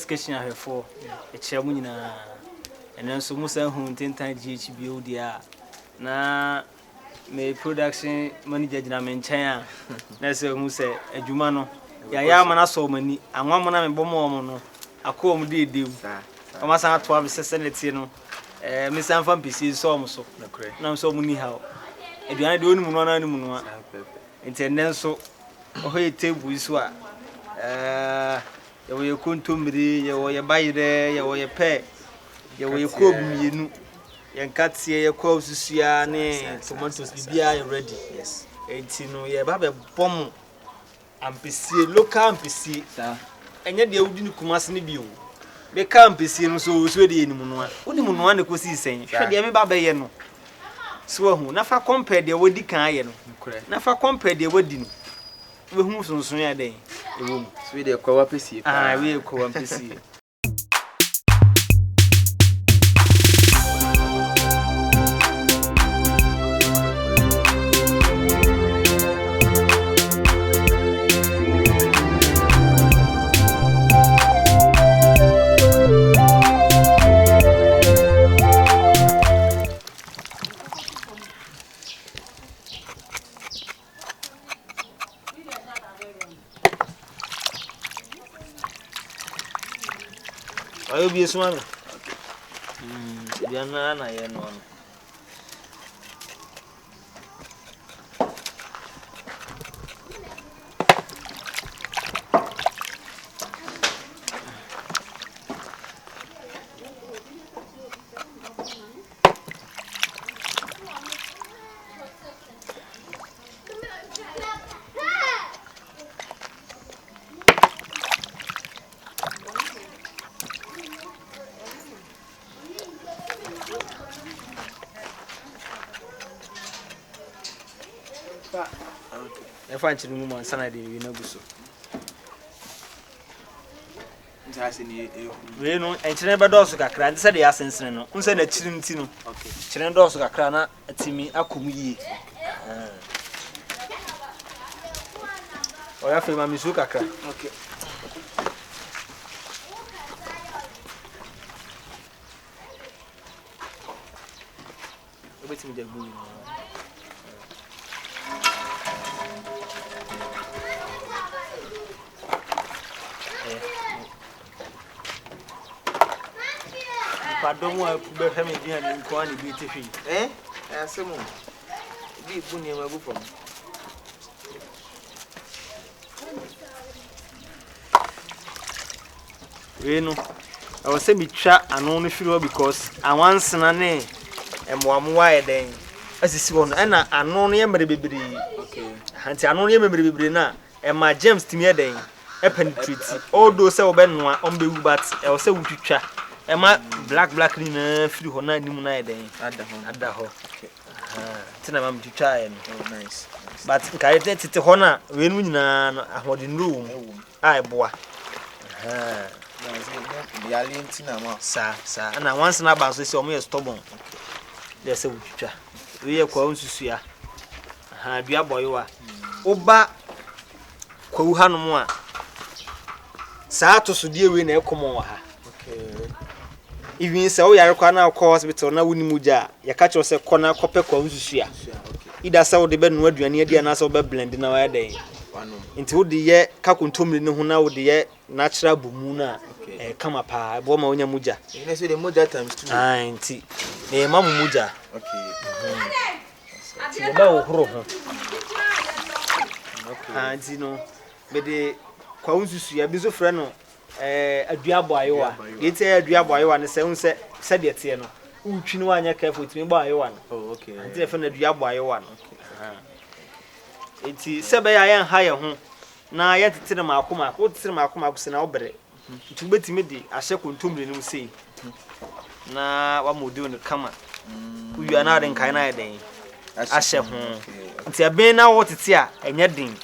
first kitchen I have for a chairman and then so musa who 10 times GHB dia na me production manager na me nchen na say who say adwuma no ya mana so mani anwa mana me bomo mo no akọ mo de dem o ma san to am sesenity no me san fa mpisi so mo so na so mo ni ha aduane de oni mu no na ni mu no a intenden so o he table so a ye kontomire ye bayire ye pe ye kob mienu ye nkatie ye kwa osusua ne tomatoes bibia ye ready yes enti no ye ba be bom ampesie local ampesie enye de awudi ni kumase ne bio be ka ampesie no so de enimu no a woni mu no a ne kosi sen hwe de me ba be ye no so ahu na fa compare de wodi kan aye no na fa compare de wodi no we hu sunsun ya den ewom so we de kwa Ampesie we kwa Ampesie ayo bi esuma bia na ye no e fa nchiri mu man sana de wi na guso ntase ni we no enchire be doso kakra nse de ya sensene no nse na chiri nti no okay chire doso kakra na atimi akomu yie oya fe ma misu kakra okay obetimi de gbu padomo a be fami dia ni nko ani bi tefi asemu bi bu ni ma bu fam we no I was say bitwa ano no firo because awansena ne emmoamoa eden asisi won na ano no ye mere bebere okay hanti ano no ye mere bebere na ma James timi eden penetrate although say obenoa ombe wu but I was say wutwitwa ema black ni na firi ho na nimu na eden ada ho okay tina mam twitwa en oh nice but nkai tete ho na we nu nyina ahode nru ai boa ya lentina ma sa na once na ba so se omo ye stubborn dey say wutwitwa we ye kwa onsusua dua boyewa oba kwa wu hanom a saa to so die we na ekomo wa ha okay even say we yare kwa na kwa hospital na woni muja ya ka cho se kona kope kwa onsusua ida say wo de be no aduane adi na say wo be blend na wa dey nti wo de ye ka kontomri ne ho na wo de ye natural bumu na kama pa bo ma wonya muja ina say the muja times 2 nti e ma mu muja okay ti ba wo horo ho nti no be de kwa unsusu ya bizo frɛ no aduabo ayewa yete aduabo ayewa ne sɛ unse sɛ de tie no utwi no anya careful timi ba ayewa no oh okay nti frɛ no aduabo ayewa no nti sɛ be ya yan ha ye ho na ya titire makoma ko titire makoma ko se na obere nti betimi de ahye kontomre no sei na wa modi on kama uyu na de nkai na yeden ahye ho nti aben na wo tete a enye den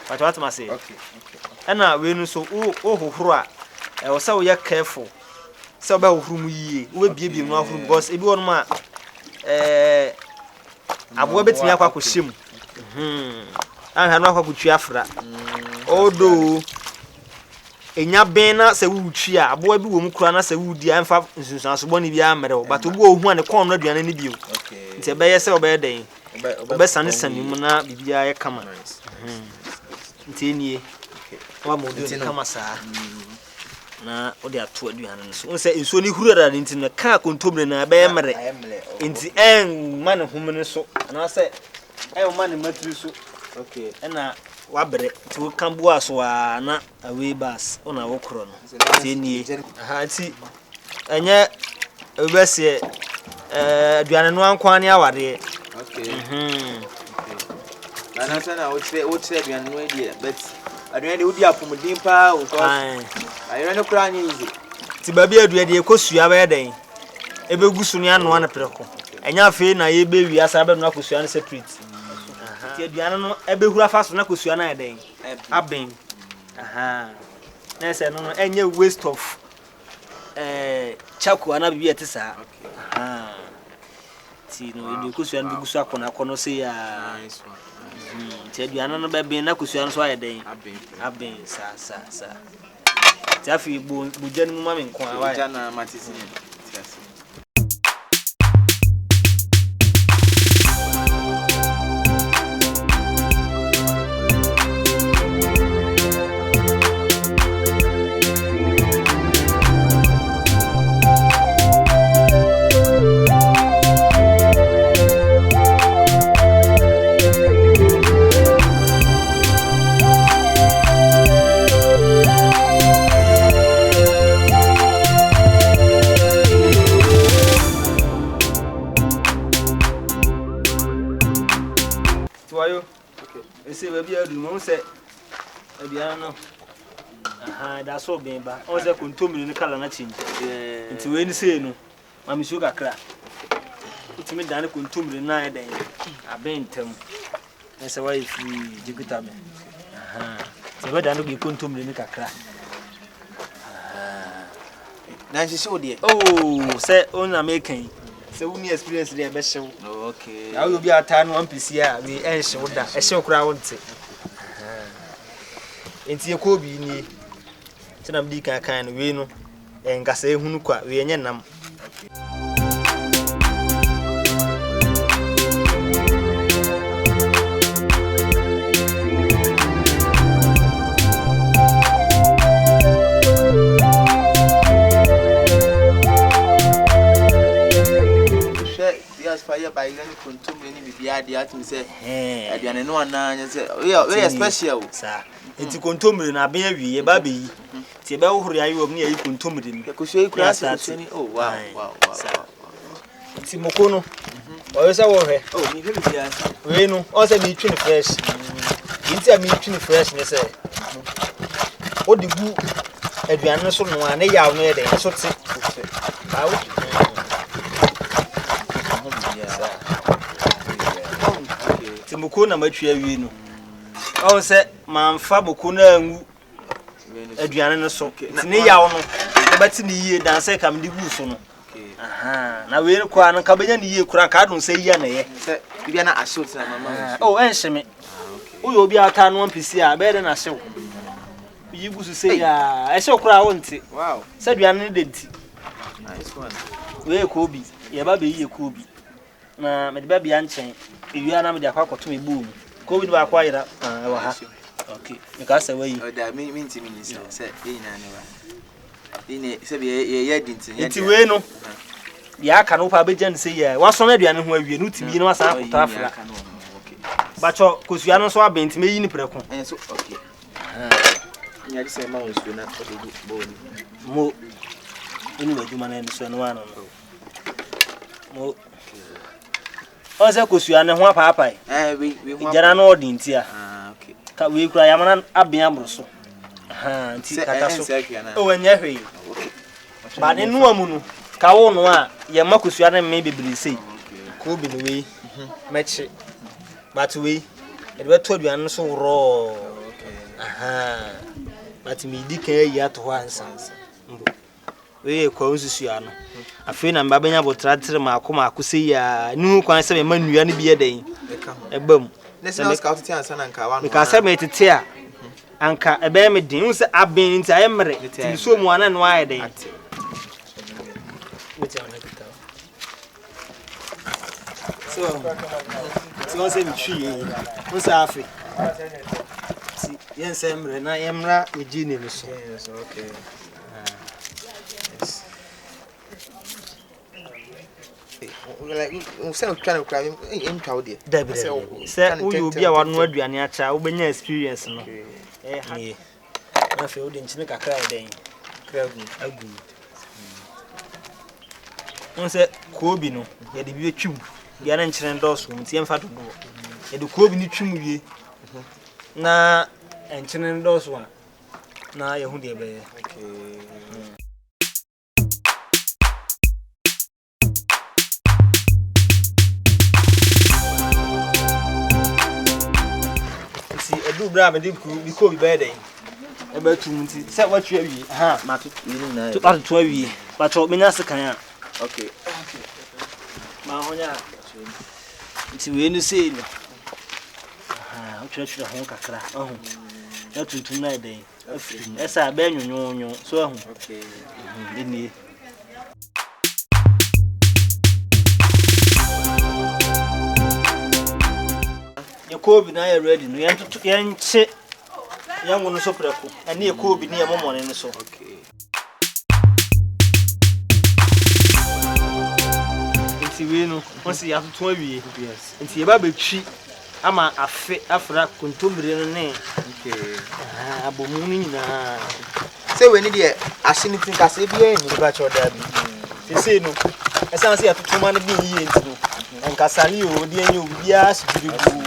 what ma say okay ana we nu so o hohoro a e wo say wo ya careful say oba hohoro mu yie wo biebie mu ahohoro because ebi won ma abo betimi akwa kohyem aha no akwa kutwa afra odo enya ben na se wutwi a abo bi wo mu kura na se wudi amfa nsunsanso bɔ ne bi amere but obu ohu ane kon no aduane ne bio nti be yese obe den obe sane sane mu na bibia ye kama nti nie wa mo do kama saa na odi ato aduane no so won se enso ni hurara nti no ka kontomre na be yemre nti man humne so na se man matri so na wabre ti wo kan bua so na away bus ona wo kro no ti nie aha ti enye obese aduane no ankwan ne awade na sana wo tire aduane no die but aduane de wodi apomodin pa wo so ayere no kra anye izi ti ba bi aduane de ekosua ba den ebegu so ne ano na preko enya afi na ye be wi asa be no akosua ne separate ti aduane no ebehura fa so na kosua na den aben aha na se no enye waste of chako ana bibi etisa aha ti no edu kosua no gusu akona kono se ya nice one ti aduane no be ben na kosua no so aye den aben sa ti afi buja no ma me nko awa buja na matisi ti asi ese baby adu mo se abiana no aha da so ben ba o se kontomire ni kala na chinji nti we ni se no mami su kakra utimi dan kontomire na eden abentam ese wa ifi jiguta me aha se we dan go kontomire ni kakra na nsi so de oh se on American se woni experience dey be hyew okay ya obi ata no Ampesie a we hyew da hyew kura wonte enti ekobi ni tinam di kan no we no ngasa ehunu kwa we enye nam fire by any contumely ni bibia de atum say aduane no ana say we special sa enti contumely na ben awie ba be yi ti be wohoro ayi wo ni ayi contumely ni ko so ikura so ni oh wow ti mokono o yo say wo hwe oh mi hwe bibia we no o say mi twini fresh enti a mi twini fresh ni say o de gu aduane so no ana yaw no ye de so ti ba wo timoko na matwa awie no o se manfa boko na angu aduane no so tini yawo no beti ni yie dan se kam di gu so no aha na we kwa no ka benya ni yie kura ka don se yie na ye se bibia na ashot na mama oh enheme o yo bi ata no Ampesie a be de na hyew yi gu so se ya hyew kura wonte wow se aduane de nti nice one we ko bi ye ba be yie ko bi na me de ba bia nchen ewia na me de akwakoto me bu ko bi ba kwa yira wa ha okay because way o da me ntimi ni se ye na ne wa ine se be ye dintin ye nti we no ya aka no pa be jan se ye waso na aduane ho awie no timi no asa akoto afra okay bacho kosua no so abenti me yi ni preko so okay nya di se ma won su na o de bo mo ini wa juma na ni so no ano mo o se kosua ne ho apaapai we ho jara no odinti a okay ka we kura yamana abia abroso aha nti kata so o enya hwe ba ne no amu no ka wo no a ye makosua ne me bebiri sei ko bi no we mechi but we e be to aduan so ro aha but me di kan yi ato ho ansa mbo we kwa unsusua no afi na mbaba nya botratre maako sei ya nu kwan se me manua ne bi ye den e bam ne se scout ti ansa na nka wa no ka se me tete a anka ebe me din wo se aben nti ayemre ti so mu ana no aye den so wọ́n say me twi wo se afi ti yen se mre na yemra me ji ne so okay like unse trying to cry in crowd there say wo you obi a wano aduane acha wo benya experience no eh na fe wo de nchine kakra den crowd agu onse kobi no ye de bi twum bia na nchire ndoso mti emfa dodo ye de kobi ni twum wie na nchire ndoso a na ye hu de be edu bra me di ko bi be den e ba tum nti se wa twa wi ha ma to yini na to pa to wi ba to me nya sekan a okay ma honya nti we nu sei no o twa ho kakra ahu ya tuntum na den afiri esa ba nyonyo so ahu okay ni Kobi na ya ready no yenche yangu no so preko ene e kobi ni yamomone ne so okay nti we no onse ya tutu awie yes nti ye ba betwi ama afe afra kontombre no ne okay abomu ni nyina say we need the asini tin ka se bia ni ba cho da bi se no esa se ya tutu ma ne bi yi enti no enkasani o de enye obia sibiribu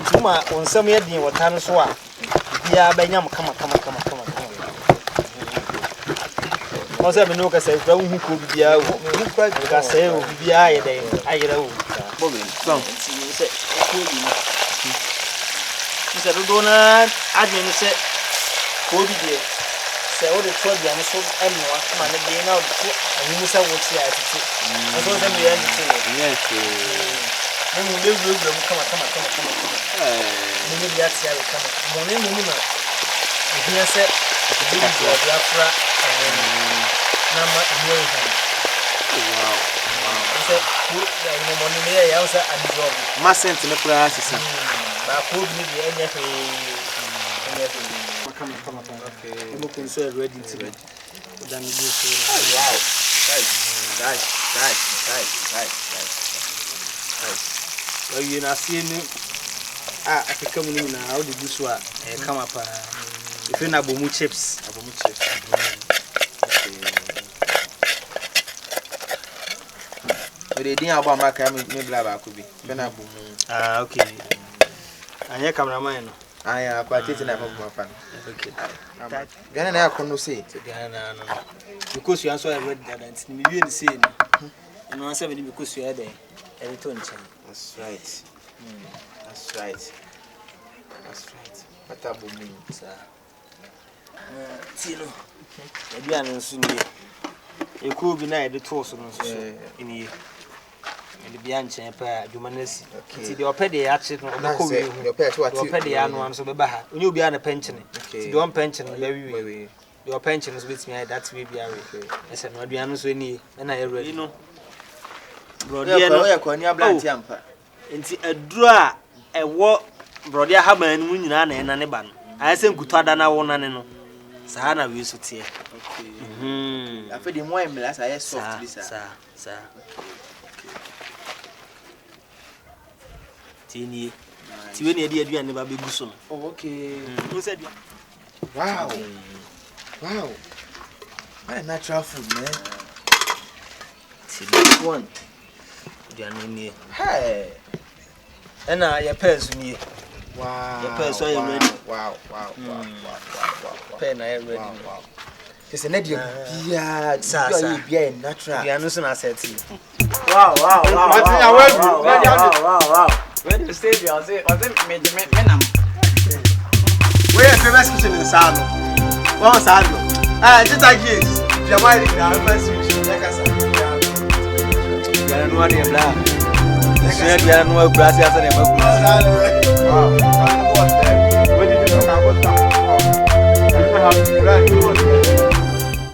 Tuma on some year din watan so a bia banyam kama o se me no ka se fra hu ko bia wo ka se o bia ye den ayira wo bobe so se ko bi se do na admin se ko bi de se o de to bia no so enwa ma ne de na o ko anyu se wo ti a tete o so se me ye ndi yes Nemu lewu kama nemu dia tia kama mo ne nemu na ehia se bi bi afra na ma ehia yi wow se ku ya ni mo ne ya usa adjob ma sent ne kura sisa ba ko bi bi enya fe kama okay mo kun so ready to ready dan ni so wow Well, you know, seeing I can come in now, the bushwa, come up. If you have bomu chips, but they didn't about my camera, maybe I could be. Ah, okay. And your cameraman. I am participating in my fan. Okay. Then I can say it. Because you answer I read that, and maybe you say, and answer because you are there. That's right. That's right. What about me, sir? Tino. Maybe I'm soon. You could be night the toss in here. And the Bian Champa, Jumanes. See the opedy action of the pet, what you pay the annual so Baha. You'll be on a pension. Okay, don't pension, baby. Your pension is with me, that's maybe I will. I said, no, Bianus, we need, and I already know. Brodia no ya kwa ni ablanti ampa nti adura ewo brodia haban mu nyina na ena ne ba no ayese nkuto ada na wo na ne no saa na we so tie okay afedi mo emla sa ye soft bi sa tini ti we ne ade aduane ba begu so no oh okay no said wow what a natural food man tini one Janini. Hey. And I pass me. Wow. Your pass are ready. Wow. Pen I ready. Wow. It's an idiot. Yeah, it's natural. The announcement I said to you. Wow. Where do you stay? I say, menam. Where is famous kitchen in Sano? One Sano. Just like this. Jamaica, I'm a switch. Like I said. No one in black. Said you are no brass as an ever. Wow. What did you know about have to run.